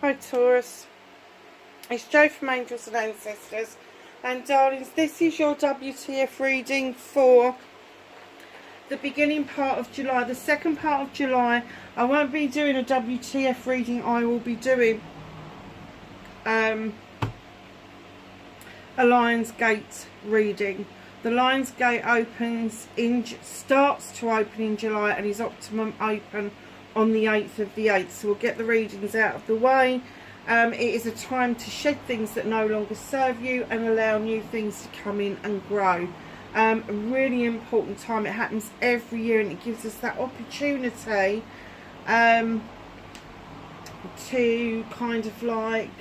Hi Taurus, it's Jo from Angels and Ancestors, and darlings, this is your WTF reading for the beginning part of July. The second part of July, I won't be doing a WTF reading. I will be doing a Lionsgate reading. The Lionsgate starts to open in July and is optimum open on the 8th of the 8th, so we'll get the readings out of the way. It is a time to shed things that no longer serve you and allow new things to come in and grow. A really important time. It happens every year and it gives us that opportunity to kind of like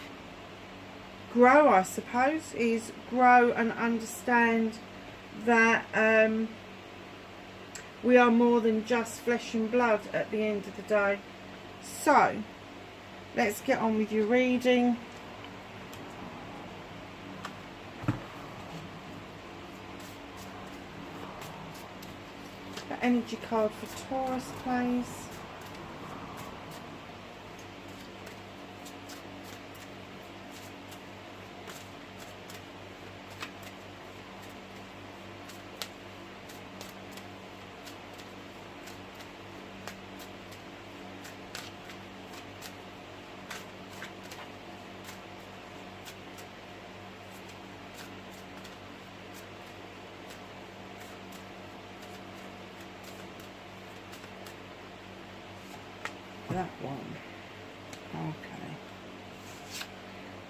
grow, I suppose, is grow and understand that we are more than just flesh and blood at the end of the day. So, let's get on with your reading. The energy card for Taurus, please. That one. Okay.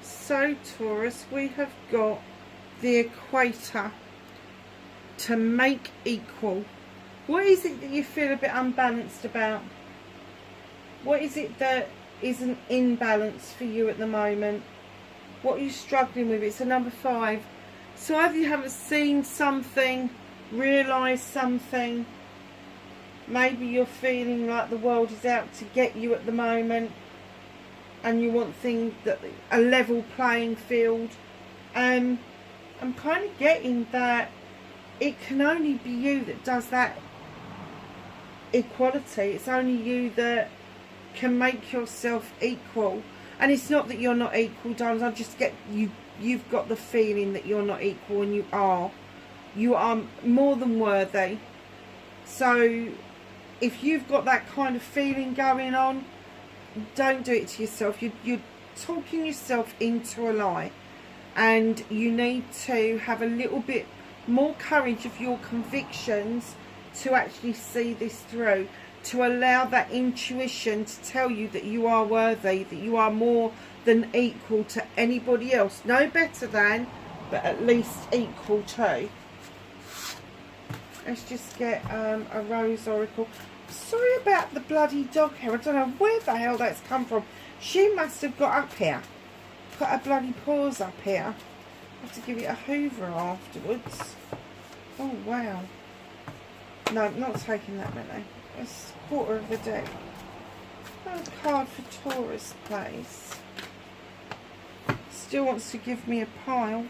So Taurus, we have got the equator to make equal. What is it that you feel a bit unbalanced about? What is it that is an imbalance for you at the moment? What are you struggling with? It's a number 5. So either you haven't seen something, realised something, maybe you're feeling like the world is out to get you at the moment and you want things that a level playing field. I'm kind of getting that it can only be you that does that equality. It's only you that can make yourself equal. And it's not that you're not equal, darlings. I just get you've got the feeling that you're not equal, and you are more than worthy. So if you've got that kind of feeling going on, don't do it to yourself. You're talking yourself into a lie, and you need to have a little bit more courage of your convictions to actually see this through, to allow that intuition to tell you that you are worthy, that you are more than equal to anybody else. No better than, but at least equal to. Let's just get a Rose Oracle. Sorry about the bloody dog hair. I don't know where the hell that's come from. She must have got up here. Got her bloody paws up here. I have to give it a hoover afterwards. Oh, wow. No, I'm not taking that many. It's a quarter of the deck. A card for Taurus, please. Still wants to give me a pile.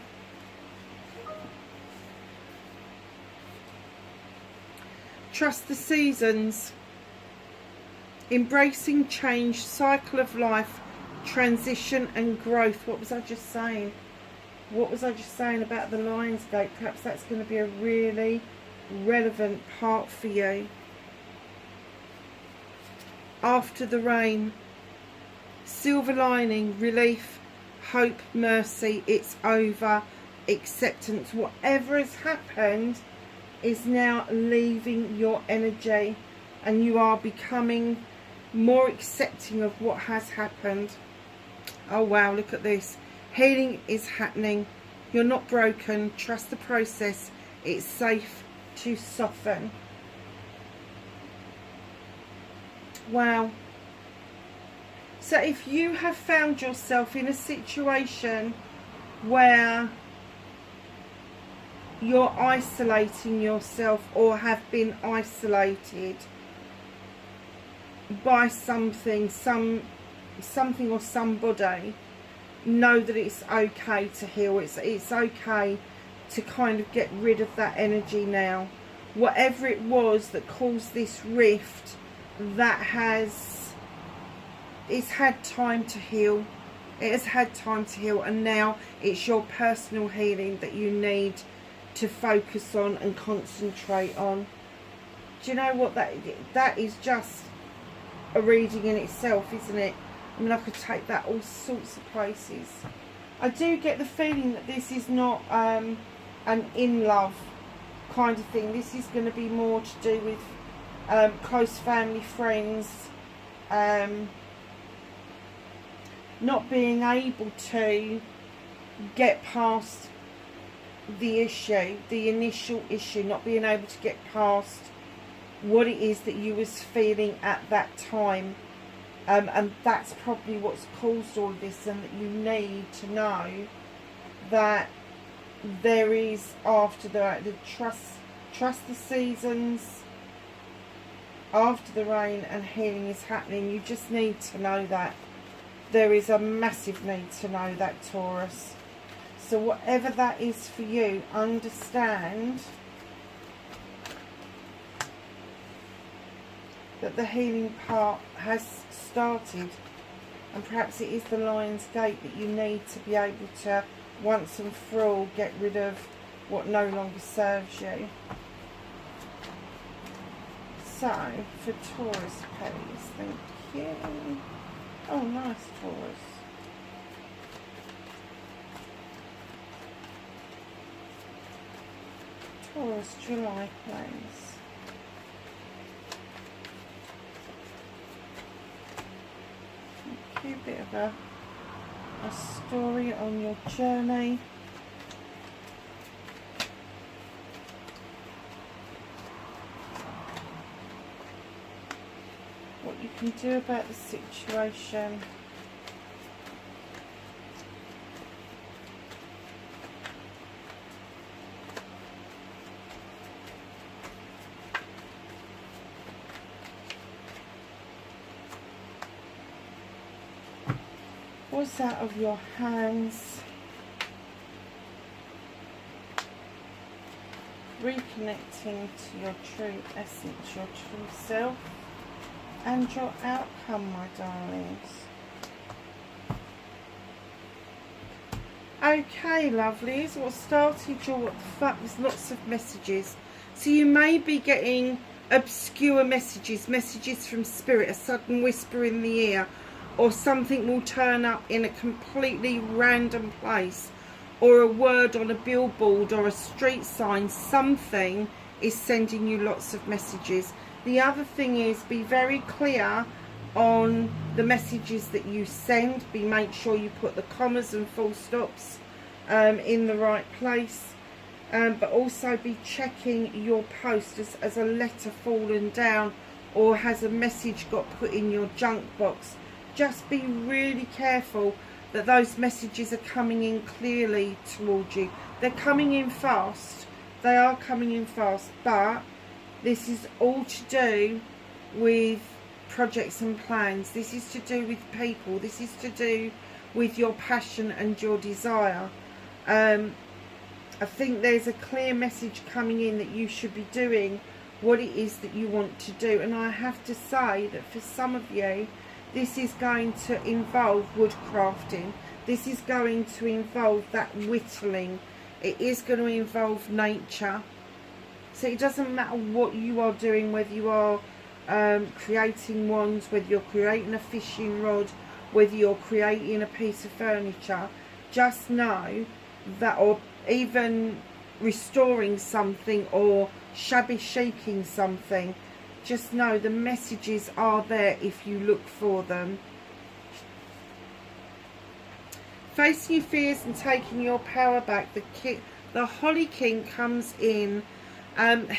Trust the seasons. Embracing change, cycle of life, transition and growth. What was I just saying? What was I just saying about the Lionsgate? Perhaps that's going to be a really relevant part for you. After the rain. Silver lining, relief, hope, mercy. It's over. Acceptance. Whatever has happened is now leaving your energy, and you are becoming more accepting of what has happened. Oh wow, look at this. Healing is happening. You're not broken. Trust the process. It's safe to soften. Wow. So if you have found yourself in a situation where you're isolating yourself or have been isolated by something or somebody, know that it's okay to heal. It's okay to kind of get rid of that energy now. Whatever it was that caused this rift, that has it's had time to heal. It has had time to heal, and now it's your personal healing that you need to focus on and concentrate on. Do you know what that is? Just a reading in itself, isn't it? I mean, I could take that all sorts of places. I do get the feeling that this is not an in love kind of thing. This is going to be more to do with close family, friends, not being able to get past the issue, the initial issue, not being able to get past what it is that you was feeling at that time, and that's probably what's caused all this, and that you need to know that there is, after the trust the seasons, after the rain, and healing is happening. You just need to know that. There is a massive need to know that, Taurus. So whatever that is for you, understand that the healing part has started, and perhaps it is the Lion's Gate that you need to be able to once and for all get rid of what no longer serves you. So for Taurus, please, thank you. Oh, nice, Taurus. Taurus, July, please. Thank you. Bit of a story on your journey. What you can do about the situation. What's out of your hands? Reconnecting to your true essence, your true self, and your outcome, my darlings. Okay, lovelies. What started your what the fuck? There's lots of messages. So you may be getting obscure messages from spirit, a sudden whisper in the ear, or something will turn up in a completely random place, or a word on a billboard or a street sign. Something is sending you lots of messages. The other thing is, be very clear on the messages that you send. Make sure you put the commas and full stops in the right place. But also be checking your post. As a letter fallen down, or has a message got put in your junk box. Just be really careful that those messages are coming in clearly towards you. They're coming in fast. They are coming in fast, but this is all to do with projects and plans. This is to do with people. This is to do with your passion and your desire. I think there's a clear message coming in that you should be doing what it is that you want to do. And I have to say that for some of you, this is going to involve woodcrafting. This is going to involve that whittling. It is going to involve nature. So it doesn't matter what you are doing, whether you are creating wands, whether you're creating a fishing rod, whether you're creating a piece of furniture. Just know that, or even restoring something or shabby shaking something, just know the messages are there if you look for them. Facing your fears and taking your power back. The Holly King comes in.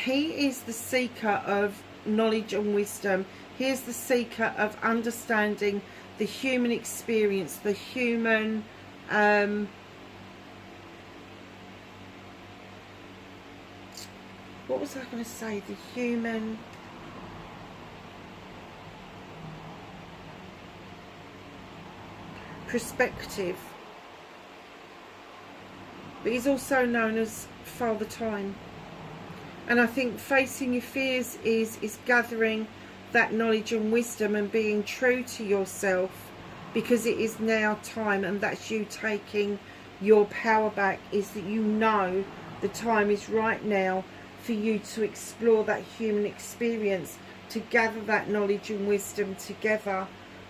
He is the seeker of knowledge and wisdom. He is the seeker of understanding the human experience, the human what was I going to say? The human perspective. But he's also known as Father Time. And I think facing your fears is gathering that knowledge and wisdom and being true to yourself, because it is now time, and that's you taking your power back, is that you know the time is right now for you to explore that human experience, to gather that knowledge and wisdom together.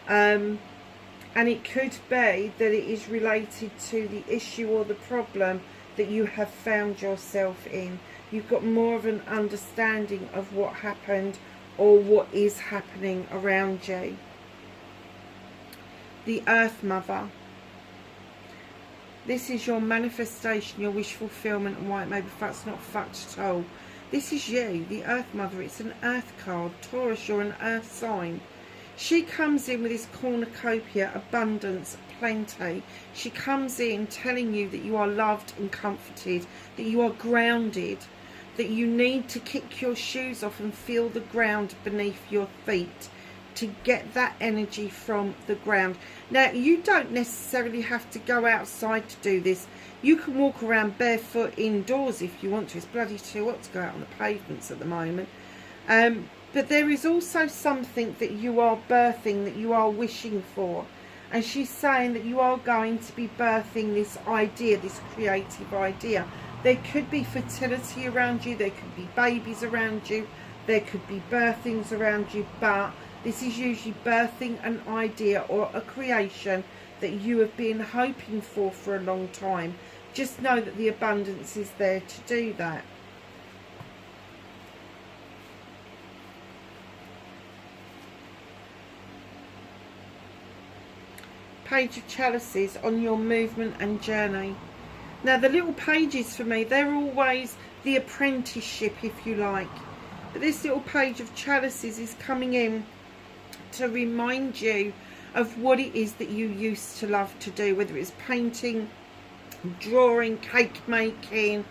And it could be that it is related to the issue or the problem that you have found yourself in. You've got more of an understanding of what happened or what is happening around you. The Earth Mother. This is your manifestation, your wish fulfillment, and why it may be fucked, not fucked at all. This is you, the Earth Mother. It's an Earth card. Taurus, you're an Earth sign. She comes in with this cornucopia, abundance, plenty. She comes in telling you that you are loved and comforted, that you are grounded, that you need to kick your shoes off and feel the ground beneath your feet to get that energy from the ground. Now, you don't necessarily have to go outside to do this. You can walk around barefoot indoors if you want to. It's bloody too hot to go out on the pavements at the moment. But there is also something that you are birthing, that you are wishing for. And she's saying that you are going to be birthing this idea, this creative idea. There could be fertility around you. There could be babies around you. There could be birthings around you. But this is usually birthing an idea or a creation that you have been hoping for a long time. Just know that the abundance is there to do that. Page of Chalices on your movement and journey. Now, the little pages for me, they're always the apprenticeship, if you like. But this little page of Chalices is coming in to remind you of what it is that you used to love to do, whether it's painting, drawing, cake making,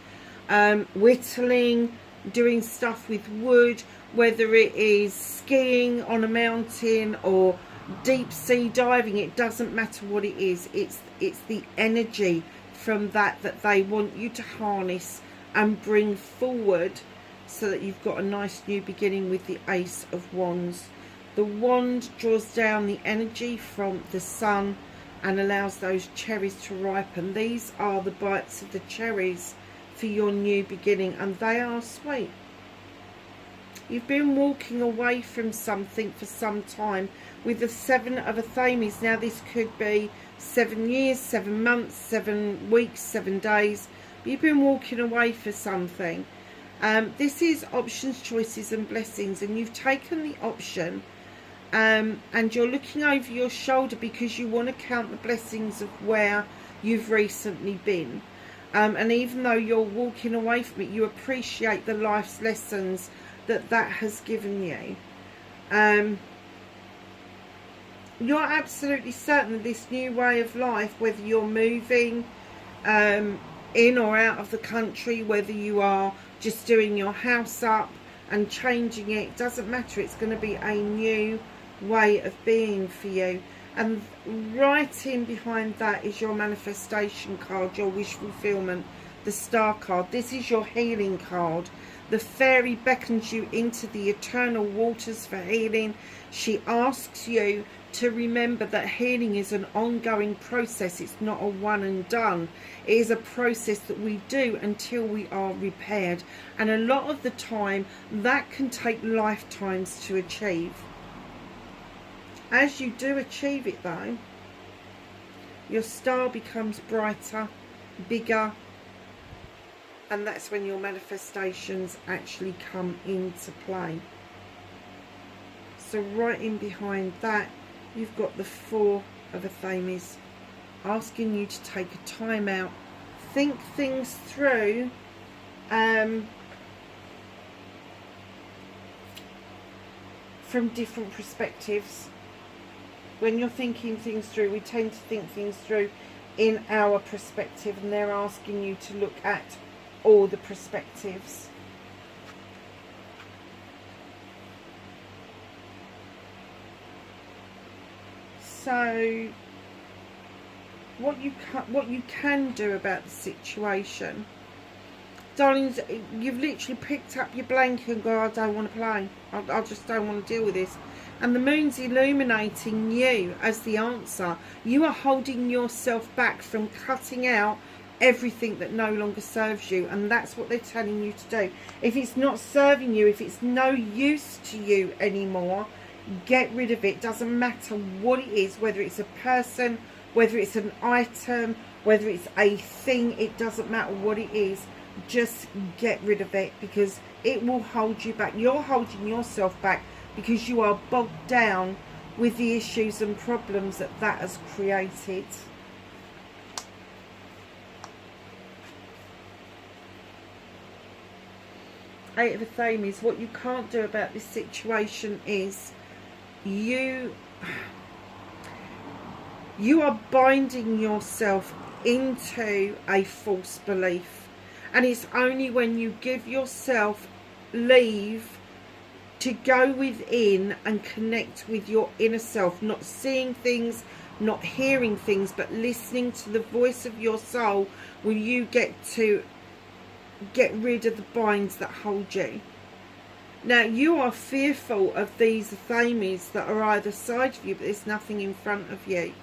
whittling, doing stuff with wood, whether it is skiing on a mountain or deep sea diving. It doesn't matter what it is. It's the energy from that they want you to harness and bring forward, so that you've got a nice new beginning with the Ace of Wands. The wand draws down the energy from the sun and allows those cherries to ripen. These are the bites of the cherries for your new beginning, and they are sweet. You've been walking away from something for some time with the Seven of Athames. Now, this could be 7 years, 7 months, 7 weeks, 7 days. But you've been walking away for something. This is options, choices and blessings, and you've taken the option and you're looking over your shoulder because you want to count the blessings of where you've recently been. And even though you're walking away from it, you appreciate the life's lessons that has given you. You're absolutely certain that this new way of life, whether you're moving in or out of the country, whether you are just doing your house up and changing it, doesn't matter. It's going to be a new way of being for you. And right in behind that is your manifestation card, your wish fulfillment, the Star card. This is your healing card. The fairy beckons you into the eternal waters for healing. She asks you to remember that healing is an ongoing process. It's not a one and done. It is a process that we do until we are repaired. And a lot of the time, that can take lifetimes to achieve. As you do achieve it though, your star becomes brighter, bigger, and that's when your manifestations actually come into play. So right in behind that, you've got the Four of Athames, asking you to take a time out, think things through, from different perspectives. When you're thinking things through, we tend to think things through in our perspective, and they're asking you to look at all the perspectives. So what you can do about the situation, Darlings, you've literally picked up your blanket and go, I don't want to play. I just don't want to deal with this. And the moon's illuminating you as the answer. You are holding yourself back from cutting out everything that no longer serves you. And that's what they're telling you to do. If it's not serving you, if it's no use to you anymore, get rid of it. Doesn't matter what it is, whether it's a person, whether it's an item, whether it's a thing, it doesn't matter what it is. Just get rid of it, because it will hold you back. You're holding yourself back because you are bogged down with the issues and problems that has created. Eight of Athames. What you can't do about this situation is you are binding yourself into a false belief. And it's only when you give yourself leave to go within and connect with your inner self, not seeing things, not hearing things, but listening to the voice of your soul, will you get to get rid of the binds that hold you. Now, you are fearful of these Athames that are either side of you, but there's nothing in front of you.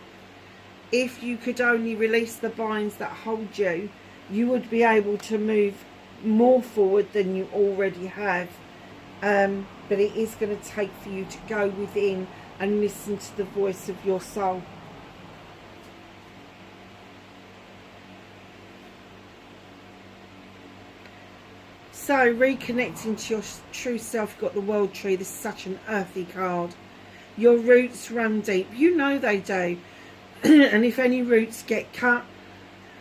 If you could only release the binds that hold you, you would be able to move more forward than you already have. But it is going to take for you to go within and listen to the voice of your soul. So, reconnecting to your true self, you've got the World Tree. This is such an earthy card. Your roots run deep. You know they do. And if any roots get cut,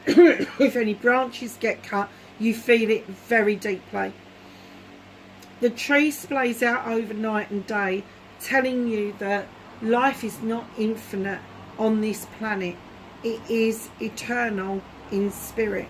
if any branches get cut, you feel it very deeply. The tree splays out over night and day, telling you that life is not infinite on this planet. It is eternal in spirit.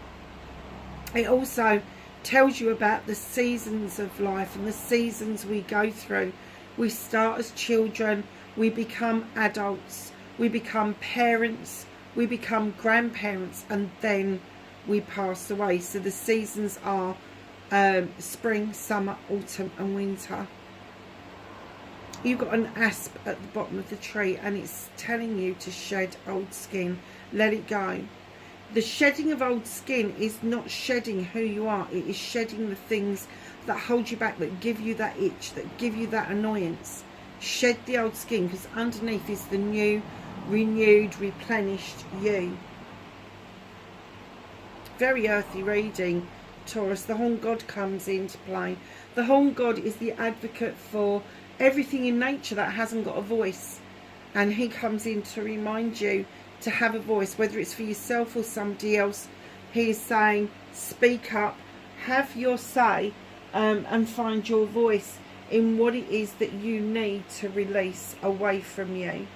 It also tells you about the seasons of life and the seasons we go through. We start as children, we become adults, we become parents, we become grandparents, and then we pass away. So the seasons are spring, summer, autumn and winter. You've got an asp at the bottom of the tree, and it's telling you to shed old skin. Let it go. The shedding of old skin is not shedding who you are. It is shedding the things that hold you back, that give you that itch, that give you that annoyance. Shed the old skin, because underneath is the new, renewed, replenished you. Very earthy reading, Taurus. The Horn God comes into play. The Horn God is the advocate for everything in nature that hasn't got a voice, and he comes in to remind you to have a voice, whether it's for yourself or somebody else. He is saying, speak up, have your say, and find your voice in what it is that you need to release away from you.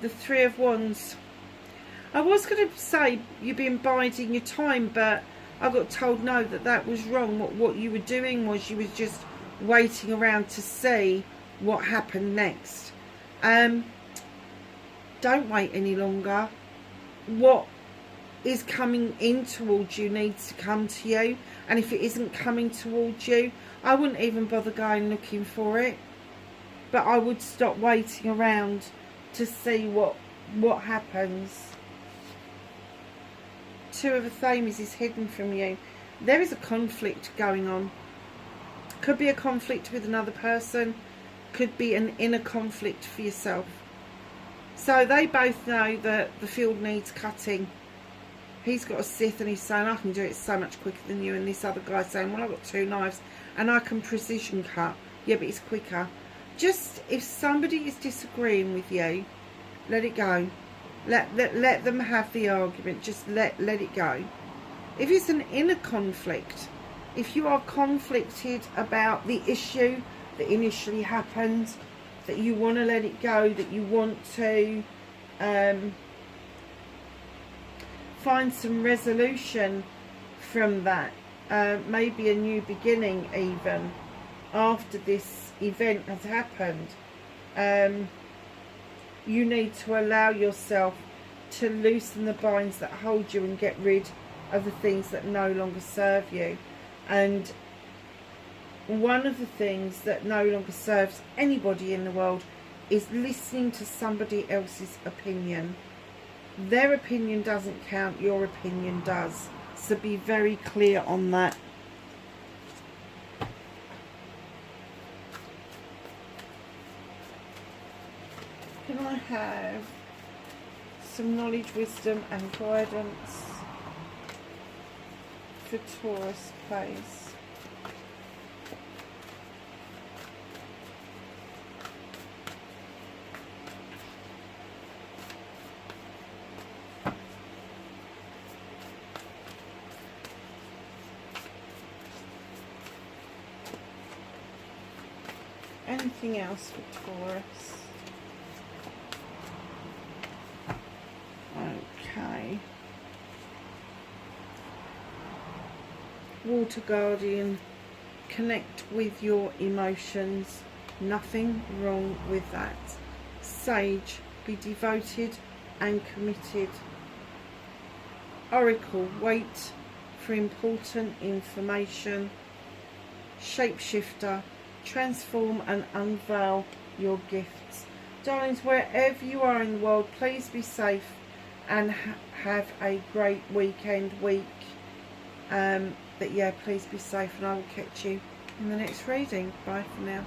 The Three of Wands. I was going to say you've been biding your time, but I got told no, that was wrong. What you were doing was you was just waiting around to see what happened next. Don't wait any longer. What is coming in towards you needs to come to you, and if it isn't coming towards you, I wouldn't even bother going looking for it, but I would stop waiting around to see what happens. Two of Athames is hidden from you. There is a conflict going on. Could be a conflict with another person, could be an inner conflict for yourself. So they both know that the field needs cutting. He's got a scythe and he's saying, I can do it so much quicker than you, and this other guy's saying, well, I've got two knives and I can precision cut. Yeah, but it's quicker. Just, if somebody is disagreeing with you, let it go. Let them have the argument. Just let it go. If it's an inner conflict, if you are conflicted about the issue that initially happened, that you want to let it go, that you want to find some resolution from that, maybe a new beginning even after this event has happened, you need to allow yourself to loosen the binds that hold you and get rid of the things that no longer serve you. And one of the things that no longer serves anybody in the world is listening to somebody else's opinion. Their opinion doesn't count, your opinion does. So be very clear on that. Can I have some knowledge, wisdom and guidance for Taurus, please? Anything else for Taurus? Okay. Water Guardian, connect with your emotions. Nothing wrong with that. Sage, be devoted and committed. Oracle, wait for important information. Shapeshifter, transform and unveil your gifts. Darlings, wherever you are in the world, please be safe and have a great week. But yeah, please be safe, and I will catch you in the next reading. Bye for now.